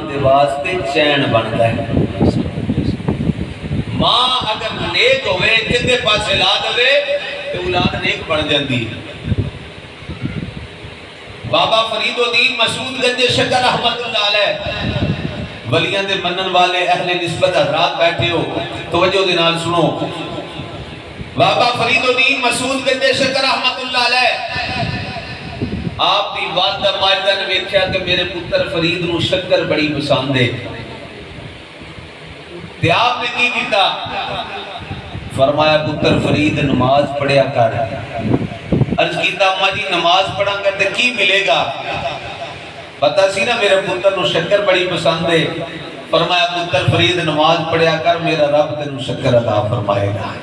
دے واسطے چین بنتا ہے. ماں اگر نیک ہوئے جندے پاس اولاد ہوئے تو اولاد نیک بن جاندی. بابا فرید الدین مسعود گنج شکر رحمت اللہ علیہ ولیاں دے منن والے اہل نسبت حضرات بیٹھے ہو توجہ دے نال سنو. بابا فرید الدین مسعود گنج شکر رحمت اللہ علیہ آپ دی والدہ ماجدہ نے ویکھیا کہ میرے پتر فرید نو شکر بڑی پسند ہے. تے آپ نے کی کیتا؟ فرمایا پتر فرید نماز پڑھیا کر. عرض کیتا اماں جی نماز پڑھاں گا تے کی ملے گا؟ پتہ سی نا میرے پتر نو شکر بڑی پسند ہے. فرمایا پتر فرید نماز پڑھیا کر میرا رب تینو شکر عطا فرمائے گا.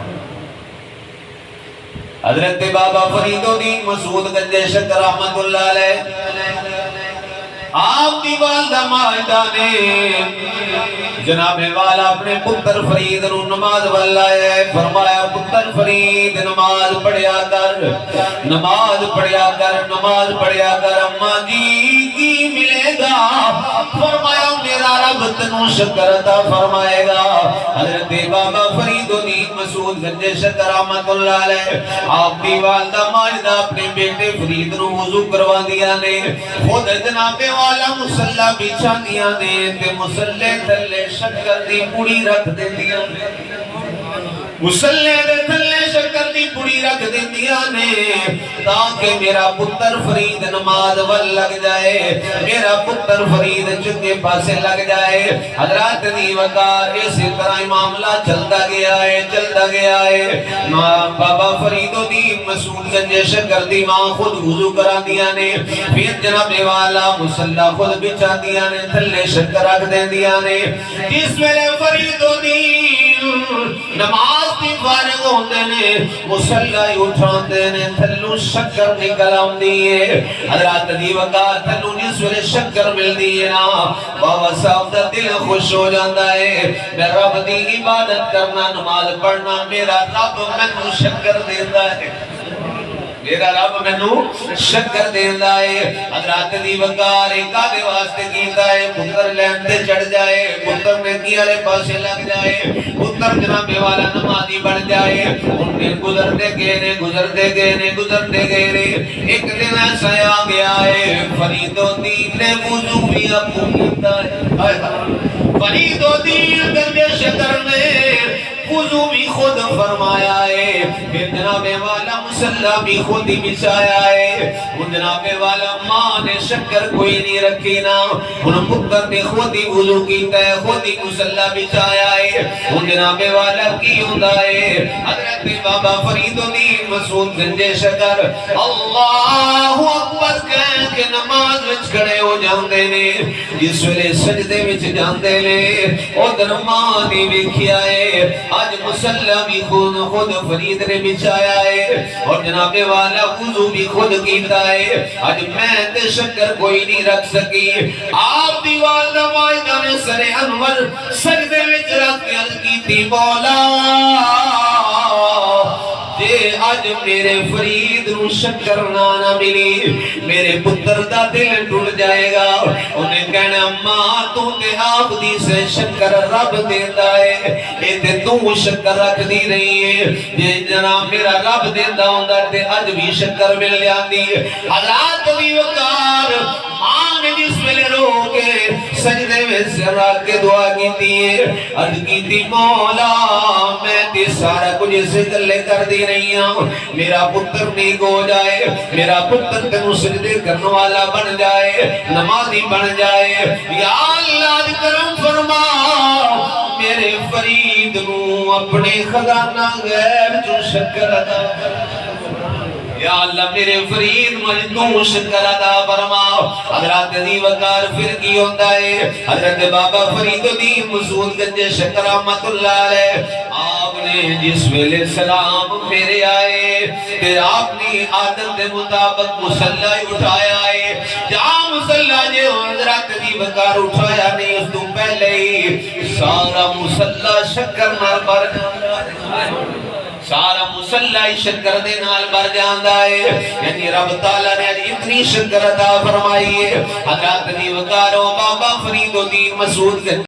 حضرت بابا فرید الدین مسعود گنج شکر رحمت اللہ علیہ آپ دی والدہ ماجدہ نے جناب والا اپنے پتر فرید نو نماز والائے. فرمایا پتر فرید نماز پڑھیا کر نماز پڑھیا کر نماز پڑھیا کر. اماں جی کی ملے گا؟ فرمایا میرا رب تنو شکر عطا فرمائے گا. حضرت بابا فرید الدین مسعود گنج شکر رحمت اللہ علیہ آپ دی والدہ ماجدہ اپنے بیٹے فرید نو وضو کروا دیا نے. خود جناب والا مسلح بچھا دیا نے تے مسلح تھلے شکر دی پوڑی رکھ دے دیا نے. مسلح دے تھلے شکر دی پوڑی رکھ دے دیا نے تاکہ میرا پتر فرید نماز ول لگ جائے میرا پتر فرید چنگے پاسے لگ جائے. حضرات دی وقار اسی طرح معاملہ چلتا گیا ہے. بابا فرید الدین مسعود گنج شکر دی ماں خود وضو کرا دیا نے. پھر جناب والا مسلح خود بچھا دیا نے تھلے شکر رکھ دے دیا نے. جس ویلے فرید الدین نماز دی فارغ ہوندے نے مسلح اٹھاندے نے تھلو شکر نکل آندی ہے. حضرات دی وقار تھلو جس ویلے شکر مل دی ہے نا بابا صاحب دا دل خوش ہو جاندہ ہے. میں رب دی عبادت کرنا نماز پڑھنا میرا رب مینوں شکر دیتا ہے میرا رب مینوں شکر دیندہ ہے. حضرات دی وقار ایک آدھے واسطے کیتا ہے پتر لین تے چڑھ جائے پتر نے کی والے پاسے لگ جائے پتر جناب والا نمازی بن جائے. ان دن گزرتے گئے نے ایک دن ایسا آ گیا ہے فرید الدین نے وضو بھی اپو کیتا ہے. فرید الدین گنج شکر نے وضو بھی خود فرمایا ہے. پھر جناب والا مسلح بھی خود ہی بچھایا ہے. ان جناب والا ماں نے شکر کوئی نہیں رکھی نا ان پتر نے خود ہی وضو کیتا ہے خود ہی مسلح بچھایا ہے. ان جناب والا کی ہوتا ہے حضرت بابا فرید الدین مسعود گنج شکر اللہ اکبر کہہ کے نماز وچ کھڑے ہو جاندے نے. جس ویلے سجدے وچ جاندے نے ادھر ماں نے ویکھیا ہے آج مسلح بھی خود فرید نے بچھایا ہے اور جناب والا وضو بھی خود کیتا ہے. آج میں تے شکر کوئی نہیں رکھ سکی. آپ دی والدہ ماجدہ نے سر انور سجدے وچ رکھ کے عرض کیتی مولا جے آج میرے فرید نو شکر نہ ملی میرے پتر دا دل ٹوٹ جائے گا. انہیں کہنا ماں تو تے آپ دی سے شکر رب دیتا ہے اے تے تو شکر رکھ دی رہی ہے. جے جناب میرا رب دیتا ہوندہ تے آج بھی شکر مل جاندی. حضرات دی وقار ماں نے جس ویلے رو کے سجدے میں سر رکھ کے دعا کیتی ہے عرض کیتی مولا میں تے سارا کچھ سے گلے کر دی رہی ہوں میرا پتر نیک ہو جائے میرا پتر تینوں سجدے کرنے والا بن جائے نمازی بن جائے. یا اللہ کرم فرما میرے فرید نو اپنے خزانہ غیب جو شکر عطا یا اللہ میرے فرید مجدوں شکر عطا فرما. حضرات دی وقار پھر کی ہوتا ہے حضرت بابا فرید الدین مسعود گنج شکر رحمت اللہ علیہ آپ نے جس ویلے سلام پھیرے آئے تے آپ نے عادت دے مطابق مسلح اٹھایا ہے. جہاں مسلح جے حضرات دی وقار اٹھایا نہیں اس تو پہلے ہی سارا مسلح شکر نہ بھر سارا مسلح شکر دے نال بھر جاندا ہے یعنی رب تعالیٰ نے اتنی شکر عطا فرمائی ہے حضرات دی وقارو بابا فرید الدین مسعود